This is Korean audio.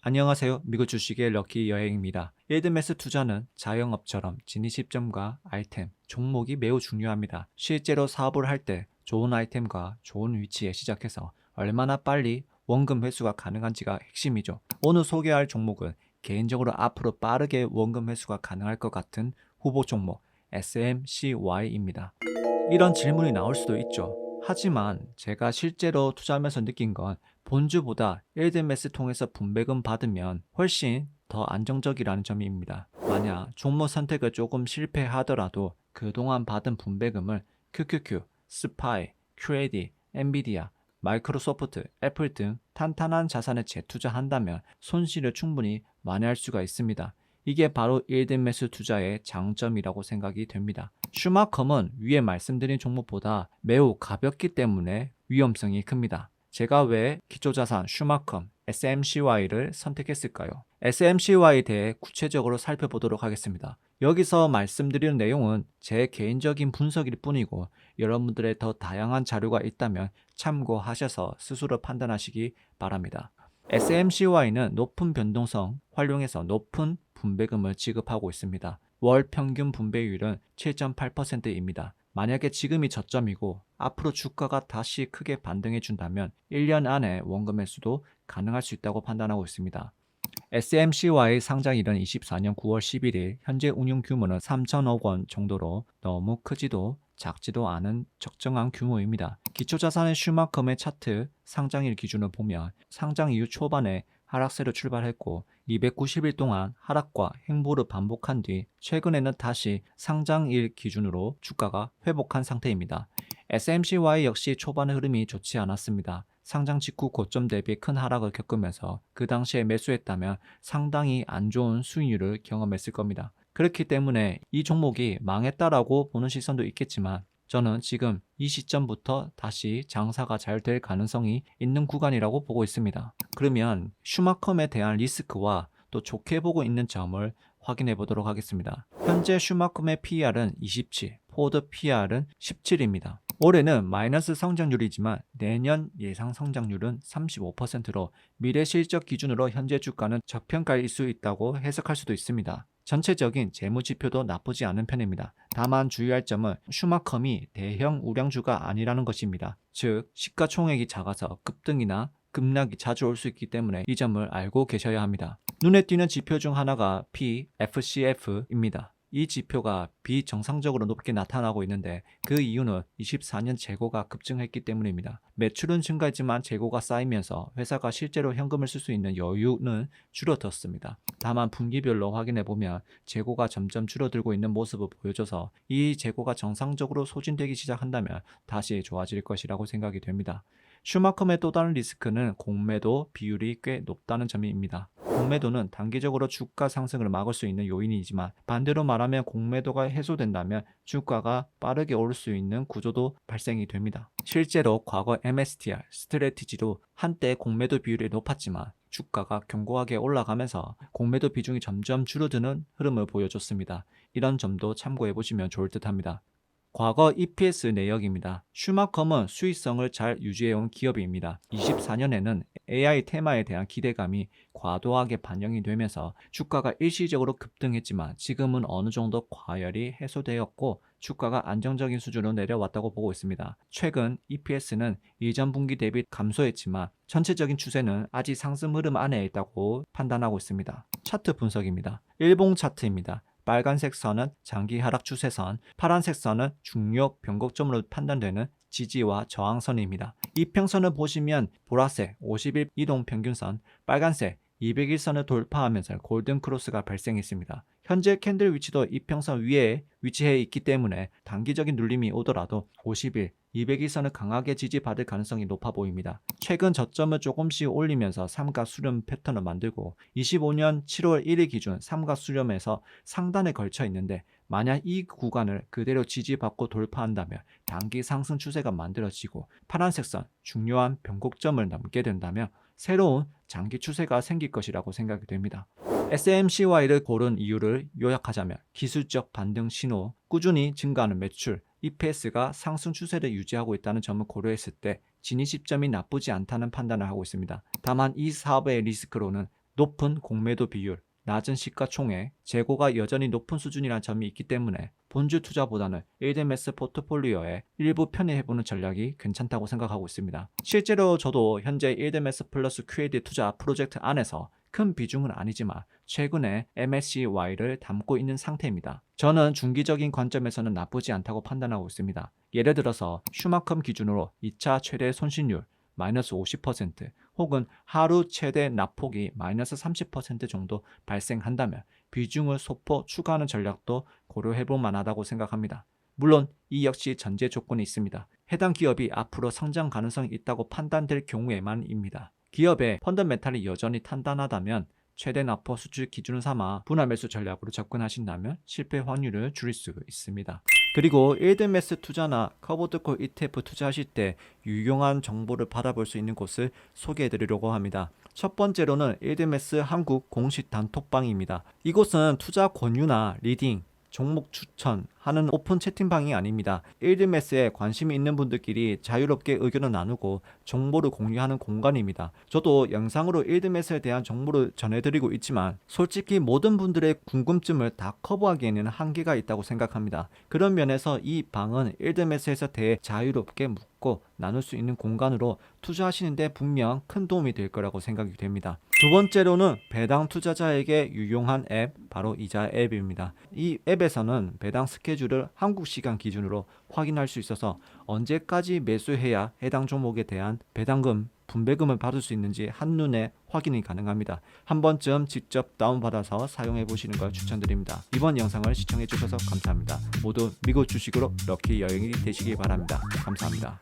안녕하세요. 미국 주식의 럭키 여행입니다. 일드매스 투자는 자영업처럼 진입 시점과 아이템, 종목이 매우 중요합니다. 실제로 사업을 할 때 좋은 아이템과 좋은 위치에 시작해서 얼마나 빨리 원금 회수가 가능한지가 핵심이죠. 오늘 소개할 종목은 개인적으로 앞으로 빠르게 원금 회수가 가능할 것 같은 후보 종목 SMCY입니다. 이런 질문이 나올 수도 있죠. 하지만 제가 실제로 투자하면서 느낀 건 본주보다 일드매스 통해서 분배금 받으면 훨씬 더 안정적이라는 점입니다. 만약 종목 선택을 조금 실패하더라도 그동안 받은 분배금을 QQQ, 스파이, QAD, 엔비디아, 마이크로소프트, 애플 등 탄탄한 자산에 재투자한다면 손실을 충분히 만회할 수가 있습니다. 이게 바로 일드매수 투자의 장점이라고 생각이 됩니다. 슈마컴은 위에 말씀드린 종목보다 매우 가볍기 때문에 위험성이 큽니다. 제가 왜 기초자산 슈마컴 SMCY를 선택했을까요? SMCY에 대해 구체적으로 살펴보도록 하겠습니다. 여기서 말씀드리는 내용은 제 개인적인 분석일 뿐이고 여러분들의 더 다양한 자료가 있다면 참고하셔서 스스로 판단하시기 바랍니다. SMCY는 높은 변동성 활용해서 높은 분배금을 지급하고 있습니다. 월 평균 분배율은 7.8%입니다. 만약에 지금이 저점이고 앞으로 주가가 다시 크게 반등해 준다면 1년 안에 원금 회수도 가능할 수 있다고 판단하고 있습니다. SMCY 상장일은 24년 9월 11일, 현재 운용 규모는 3천억 원 정도로 너무 크지도 작지도 않은 적정한 규모입니다. 기초자산의 슈마컴의 차트 상장일 기준으로 보면 상장 이후 초반에 하락세로 출발했고 290일 동안 하락과 행보를 반복한 뒤 최근에는 다시 상장일 기준으로 주가가 회복한 상태입니다. SMCY 역시 초반의 흐름이 좋지 않았습니다. 상장 직후 고점 대비 큰 하락을 겪으면서 그 당시에 매수했다면 상당히 안 좋은 수익률을 경험했을 겁니다. 그렇기 때문에 이 종목이 망했다라고 보는 시선도 있겠지만 저는 지금 이 시점부터 다시 장사가 잘 될 가능성이 있는 구간이라고 보고 있습니다. 그러면 슈마컴에 대한 리스크와 또 좋게 보고 있는 점을 확인해 보도록 하겠습니다. 현재 슈마컴의 PER은 27, 포드 PER은 17입니다. 올해는 마이너스 성장률이지만 내년 예상 성장률은 35%로 미래 실적 기준으로 현재 주가는 저평가일 수 있다고 해석할 수도 있습니다. 전체적인 재무 지표도 나쁘지 않은 편입니다. 다만 주의할 점은 슈마컴이 대형 우량주가 아니라는 것입니다. 즉 시가총액이 작아서 급등이나 급락이 자주 올 수 있기 때문에 이 점을 알고 계셔야 합니다. 눈에 띄는 지표 중 하나가 PFCF입니다. 이 지표가 비정상적으로 높게 나타나고 있는데 그 이유는 24년 재고가 급증했기 때문입니다. 매출은 증가했지만 재고가 쌓이면서 회사가 실제로 현금을 쓸 수 있는 여유는 줄어들었습니다. 다만 분기별로 확인해 보면 재고가 점점 줄어들고 있는 모습을 보여줘서 이 재고가 정상적으로 소진되기 시작한다면 다시 좋아질 것이라고 생각이 됩니다. 슈마컴의 또 다른 리스크는 공매도 비율이 꽤 높다는 점입니다. 공매도는 단기적으로 주가 상승을 막을 수 있는 요인이지만 반대로 말하면 공매도가 해소된다면 주가가 빠르게 오를 수 있는 구조도 발생이 됩니다. 실제로 과거 MSTR, 스트래티지도 한때 공매도 비율이 높았지만 주가가 견고하게 올라가면서 공매도 비중이 점점 줄어드는 흐름을 보여줬습니다. 이런 점도 참고해 보시면 좋을 듯 합니다. 과거 EPS 내역입니다. 슈마컴은 수익성을 잘 유지해온 기업입니다. 24년에는 AI 테마에 대한 기대감이 과도하게 반영이 되면서 주가가 일시적으로 급등했지만 지금은 어느 정도 과열이 해소되었고 주가가 안정적인 수준으로 내려왔다고 보고 있습니다. 최근 EPS는 이전 분기 대비 감소했지만 전체적인 추세는 아직 상승 흐름 안에 있다고 판단하고 있습니다. 차트 분석입니다. 일봉 차트입니다. 빨간색 선은 장기 하락 추세선, 파란색 선은 중요 변곡점으로 판단되는 지지와 저항선입니다. 이평선을 보시면 보라색 50일 이동 평균선, 빨간색 200일선을 돌파하면서 골든 크로스가 발생했습니다. 현재 캔들 위치도 이평선 위에 위치해 있기 때문에 단기적인 눌림이 오더라도 50일, 200일선을 강하게 지지받을 가능성이 높아 보입니다. 최근 저점을 조금씩 올리면서 삼각 수렴 패턴을 만들고 25년 7월 1일 기준 삼각 수렴에서 상단에 걸쳐 있는데 만약 이 구간을 그대로 지지받고 돌파한다면 단기 상승 추세가 만들어지고 파란색 선 중요한 변곡점을 넘게 된다면 새로운 장기 추세가 생길 것이라고 생각이 됩니다. SMCY를 고른 이유를 요약하자면 기술적 반등 신호, 꾸준히 증가하는 매출, EPS가 상승 추세를 유지하고 있다는 점을 고려했을 때 진입 시점이 나쁘지 않다는 판단을 하고 있습니다. 다만 이 사업의 리스크로는 높은 공매도 비율, 낮은 시가총액, 재고가 여전히 높은 수준이라는 점이 있기 때문에 본주 투자보다는 일드메스 포트폴리오에 일부 편입해보는 전략이 괜찮다고 생각하고 있습니다. 실제로 저도 현재 일드메스 플러스 QAD 투자 프로젝트 안에서 큰 비중은 아니지만 최근에 MSCY를 담고 있는 상태입니다. 저는 중기적인 관점에서는 나쁘지 않다고 판단하고 있습니다. 예를 들어서 슈마컴 기준으로 2차 최대 손실률 마이너스 50% 혹은 하루 최대 납폭이 마이너스 30% 정도 발생한다면 비중을 소폭 추가하는 전략도 고려해볼 만하다고 생각합니다. 물론 이 역시 전제 조건이 있습니다. 해당 기업이 앞으로 성장 가능성이 있다고 판단될 경우에만입니다. 기업의 펀더멘탈이 여전히 탄탄하다면 최대 납포 수출 기준을 삼아 분할 매수 전략으로 접근하신다면 실패 확률을 줄일 수 있습니다. 그리고 일드메스 투자나 커버드콜 ETF 투자하실 때 유용한 정보를 받아볼 수 있는 곳을 소개해 드리려고 합니다. 첫 번째로는 일드메스 한국 공식 단톡방입니다. 이곳은 투자 권유나 리딩, 종목 추천하는 오픈 채팅방이 아닙니다. 일드메스에 관심이 있는 분들끼리 자유롭게 의견을 나누고 정보를 공유하는 공간입니다. 저도 영상으로 일드메스에 대한 정보를 전해드리고 있지만 솔직히 모든 분들의 궁금증을 다 커버하기에는 한계가 있다고 생각합니다. 그런 면에서 이 방은 일드메스에서 대해 자유롭게 묻고 나눌 수 있는 공간으로 투자하시는데 분명 큰 도움이 될 거라고 생각이 됩니다. 두 번째로는 배당 투자자에게 유용한 앱, 바로 이자 앱입니다. 이 앱에서는 배당 스케줄을 한국 시간 기준으로 확인할 수 있어서 언제까지 매수해야 해당 종목에 대한 배당금, 분배금을 받을 수 있는지 한눈에 확인이 가능합니다. 한 번쯤 직접 다운받아서 사용해 보시는 걸 추천드립니다. 이번 영상을 시청해 주셔서 감사합니다. 모두 미국 주식으로 럭키 여행이 되시기 바랍니다. 감사합니다.